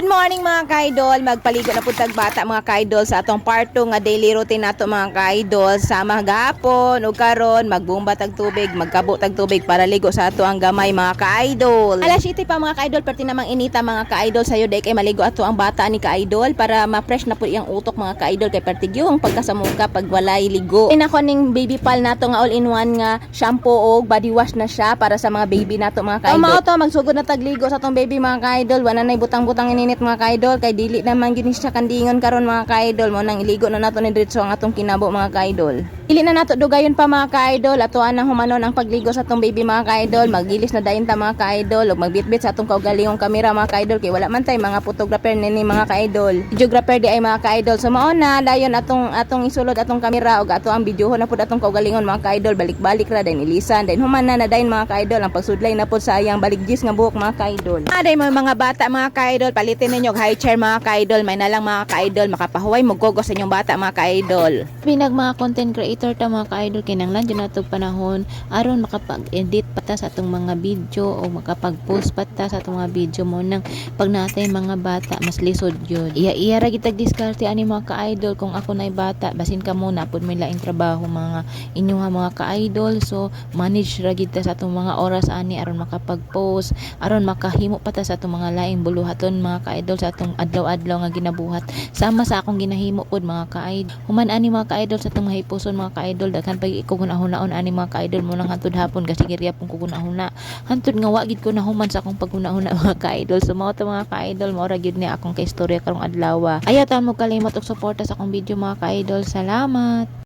Good morning mga ka-idol. Magpaligo na po tag bata mga ka-idol sa atong part 2 nga daily routine nato mga ka-idol. Sama gapon ug karon magbumba tag tubig, magkabo tag tubig para ligo sa ato ang gamay mga ka-idol. Alas 7 pa mga ka-idol, perti namang inita mga ka-idol sayo day kay maligo ato ang bata ni ka-idol para ma-fresh na po iyang utok mga ka-idol kay perti gyung pagkasamuka pag walay ligo. Inako ning baby pal nato nga all-in-one nga shampoo og body wash na siya para sa mga baby nato mga ka-idol. Mao to magsugod na tagligo sa atong baby mga ka-idol. Wala nay butang-butang ininit mga ka-idol kay dili naman gini siya kandingon karon mga ka-idol. Mo nang iligo na nato ni diretso ang atong kinabo mga ka-idol. Dili na nato dugayon pa mga ka-idol. Atoan nang humanon ang pagligo sa atong baby mga ka-idol. Magilis na dayon ta mga ka-idol ug magbitbit sa atong kaugalingong kamera mga ka-idol kay wala man tay mga photographer nini mga ka-idol. Videographer di ay mga ka-idol. So mao na dayon atong isulod atong kamera ug ato ang videohon na pud atong kaugalingon mga ka-idol. Balik-balik ra dayon ilisan dayon human na dayon mga ka-idol ang pagsudlay na pud sa iyang baligjis nga buhok mga ka-idol. Aday mo mga bata mga ka-idol, palitin ninyo high chair mga ka-idol. May nalang mga ka-idol makapahuway mo gogos sa inyong bata mga ka-idol. Pinag mga content creator ta mga ka-idol kinahanglan jud natog panahon aron makapag-edit pata sa atong mga video o makapag-post pata sa atong mga video mo nang pag natay mga bata mas lisod jud. Iya ra gitag diskarte ani mga ka-idol kung ako nay bata basin ka muna pud may laing trabaho mga inyo nga mga ka-idol, so manage ra gid ta sa atong mga oras ani aron makapag-post aron makahimo pata sa atong mga laing buluhaton mga ka-idol sa atong adlaw-adlaw nga ginabuhat sama sa akong ginahimo pod mga ka-idol. Human ani mga ka-idol sa atong mahipuson mga ka-idol daghan pag ikugunahon-naon ani mga ka-idol mo lang hantud hapon kasi girya pong kugunahuna hantud nga wa gid ko nahuman sa akong paggunahuna mga ka-idol. So mao ta mga ka-idol, mao ra gyud ni akong kaistorya karong adlaw. Ayaw ta mo kalimot og suporta sa akong video mga ka-idol. Salamat.